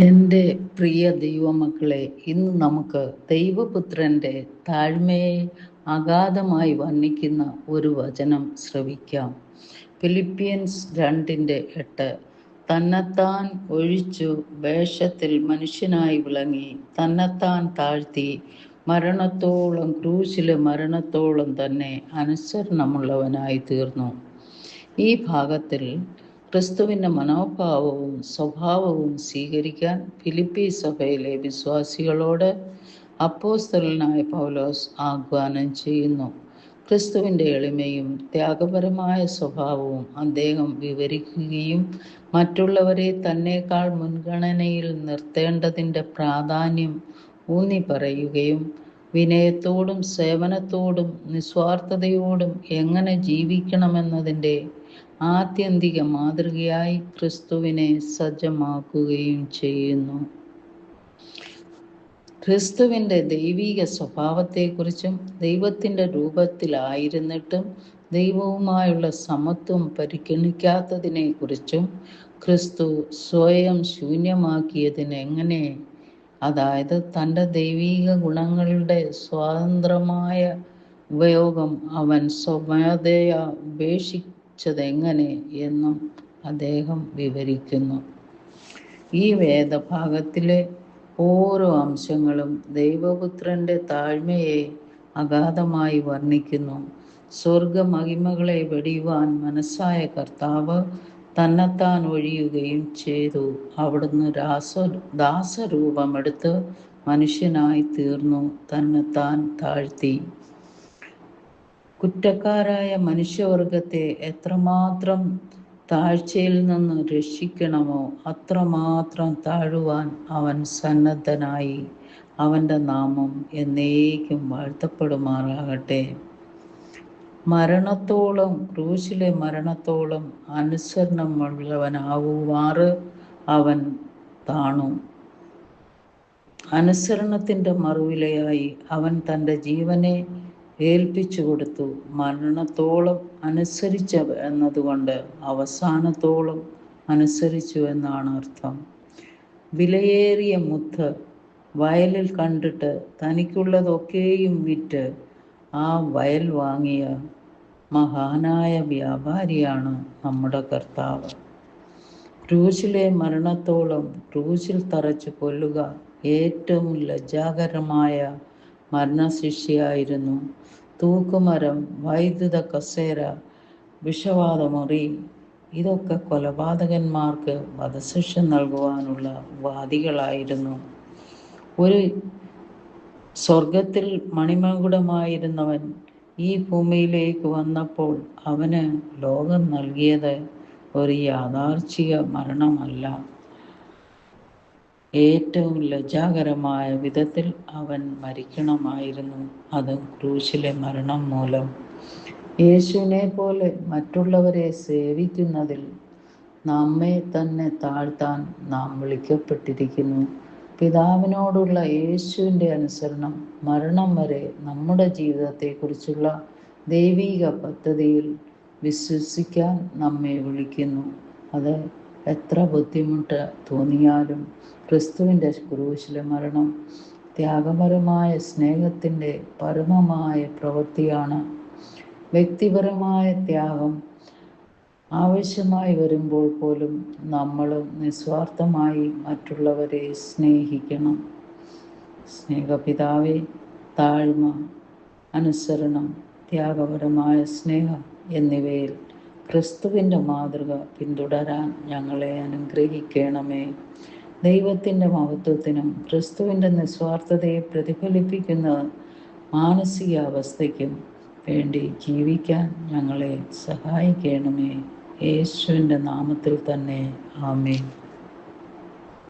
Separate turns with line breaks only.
എൻ്റെ പ്രിയ ദൈവമക്കളെ, ഇന്ന് നമുക്ക് ദൈവപുത്രൻ്റെ താഴ്മയെ അഗാധമായി വർണ്ണിക്കുന്ന ഒരു വചനം ശ്രവിക്കാം. ഫിലിപ്പിയൻസ് 2:8. തന്നെത്താൻ ഒഴിച്ചു വേഷത്തിൽ മനുഷ്യനായി വിളങ്ങി, തന്നെത്താൻ താഴ്ത്തി, മരണത്തോളം, ക്രൂശിലെ മരണത്തോളം തന്നെ അനുസരണമുള്ളവനായി തീർന്നു. ഈ ഭാഗത്തിൽ ക്രിസ്തുവിൻ്റെ മനോഭാവവും സ്വഭാവവും സ്വീകരിക്കാൻ ഫിലിപ്പി സഭയിലെ വിശ്വാസികളോട് അപ്പോസ്തലനായ പൗലോസ് ആഹ്വാനം ചെയ്യുന്നു. ക്രിസ്തുവിൻ്റെ എളിമയും ത്യാഗപരമായ സ്വഭാവവും അദ്ദേഹം വിവരിക്കുകയും മറ്റുള്ളവരെ തന്നേക്കാൾ മുൻഗണനയിൽ നിർത്തേണ്ടതിൻ്റെ പ്രാധാന്യം ഊന്നി പറയുകയും വിനയത്തോടും സേവനത്തോടും നിസ്വാർത്ഥതയോടും എങ്ങനെ ജീവിക്കണമെന്നതിൻ്റെ ആത്യന്തിക മാതൃകയായി ക്രിസ്തുവിനെ സജ്ജമാക്കുകയും ചെയ്യുന്നു. ക്രിസ്തുവിൻ്റെ ദൈവിക സ്വഭാവത്തെക്കുറിച്ചും ദൈവത്തിൻ്റെ രൂപത്തിലായിരുന്നിട്ടും ദൈവവുമായുള്ള സമത്വം പരിഗണിക്കാത്തതിനെക്കുറിച്ചും ക്രിസ്തു സ്വയം ശൂന്യമാക്കിയതിനെങ്ങനെ, അതായത് തൻ്റെ ദൈവിക ഗുണങ്ങളുടെ സ്വതന്ത്രമായ ഉപയോഗം അവൻ സ്വമേധയാ ഉപേക്ഷിച്ചതെങ്ങനെ എന്നും അദ്ദേഹം വിവരിക്കുന്നു. ഈ വേദഭാഗത്തിലെ ഓരോ അംശങ്ങളും ദൈവപുത്രൻ്റെ താഴ്മയെ അഗാധമായി വർണ്ണിക്കുന്നു. സ്വർഗമഹിമകളെ വെടിയുവാൻ മനസ്സായ കർത്താവ് തന്നെത്താൻ ഒഴിയുകയും ചെയ്തു. അവിടുന്ന് ദാസരൂപമെടുത്ത് മനുഷ്യനായി തീർന്നു, തന്നെത്താൻ താഴ്ത്തി. കുറ്റക്കാരായ മനുഷ്യവർഗത്തെ എത്രമാത്രം താഴ്ചയിൽ നിന്ന് രക്ഷിക്കണമോ അത്രമാത്രം താഴുവാൻ അവൻ സന്നദ്ധനായി. അവൻ്റെ നാമം എന്നേക്കും വാഴ്ത്തപ്പെടുമാറാകട്ടെ. മരണത്തോളം, ക്രൂശിലെ മരണത്തോളം അനുസരണമുള്ളവനാകുമാറ് അവൻ താണു. അനുസരണത്തിൻ്റെ മറുവിലയായി അവൻ തൻ്റെ ജീവനെ ഏൽപ്പിച്ചു കൊടുത്തു. മരണത്തോളം അനുസരിച്ച എന്നതുകൊണ്ട് അവസാനത്തോളം അനുസരിച്ചു എന്നാണ് അർത്ഥം. വിലയേറിയ മുത്ത് വയലിൽ കണ്ടിട്ട് തനിക്കുള്ളതൊക്കെയും വിറ്റ് ആ വയൽ വാങ്ങിയ മഹാനായ വ്യാപാരിയാണ് നമ്മുടെ കർത്താവ്. ക്രൂശിലെ മരണത്തോളം, ക്രൂശിൽ തറച്ചു കൊല്ലുക ഏറ്റവും ലജ്ജാകരമായ മരണശിക്ഷയായിരുന്നു. തൂക്കുമരം, വൈദ്യുത കസേര, വിഷവാതമുറി, ഇതൊക്കെ കൊലപാതകന്മാർക്ക് വധശിക്ഷ നൽകുവാനുള്ള ഉപാധികളായിരുന്നു. ഒരു സ്വർഗത്തിൽ മണിമകുടമായിരുന്നവൻ ഈ ഭൂമിയിലേക്ക് വന്നപ്പോൾ അവന് ലോകം നൽകിയത് ഒരു യാഥാർത്ഥിക മരണമല്ല. ഏറ്റവും ലജ്ജാകരമായ വിധത്തിൽ അവൻ മരിക്കണമായിരുന്നു, അതും ക്രൂശിലെ മരണം മൂലം. യേശുവിനെ പോലെ മറ്റുള്ളവരെ സേവിക്കുന്നതിൽ നമ്മെ തന്നെ താഴ്ത്താൻ നാം വിളിക്കപ്പെട്ടിരിക്കുന്നു. പിതാവിനോടുള്ള യേശുവിൻ്റെ അനുസരണം മരണം വരെ നമ്മുടെ ജീവിതത്തെക്കുറിച്ചുള്ള ദൈവിക പദ്ധതിയിൽ വിശ്വസിക്കാൻ നമ്മെ വിളിക്കുന്നു. അത് എത്ര ബുദ്ധിമുട്ട് തോന്നിയാലും ക്രിസ്തുവിൻ്റെ ക്രൂശിലെ മരണം ത്യാഗപരമായ സ്നേഹത്തിൻ്റെ പരമമായ പ്രവൃത്തിയാണ്. വ്യക്തിപരമായ ത്യാഗം ആവശ്യമായി വരുമ്പോൾ പോലും നമ്മൾ നിസ്വാർത്ഥമായി മറ്റുള്ളവരെ സ്നേഹിക്കണം. സ്നേഹപിതാവേ, താഴ്മ, അനുസരണം, ത്യാഗപരമായ സ്നേഹം എന്നിവയിൽ ക്രിസ്തുവിൻ്റെ മാതൃക പിന്തുടരാൻ ഞങ്ങളെ അനുഗ്രഹിക്കണമേ. ദൈവത്തിൻ്റെ മഹത്വത്തിനും ക്രിസ്തുവിൻ്റെ നിസ്വാർത്ഥതയെ പ്രതിഫലിപ്പിക്കുന്ന മാനസികാവസ്ഥയ്ക്കും വേണ്ടി ജീവിക്കാൻ ഞങ്ങളെ സഹായിക്കണമേ. യേശുവിൻ്റെ നാമത്തിൽ തന്നെ ആമേൻ.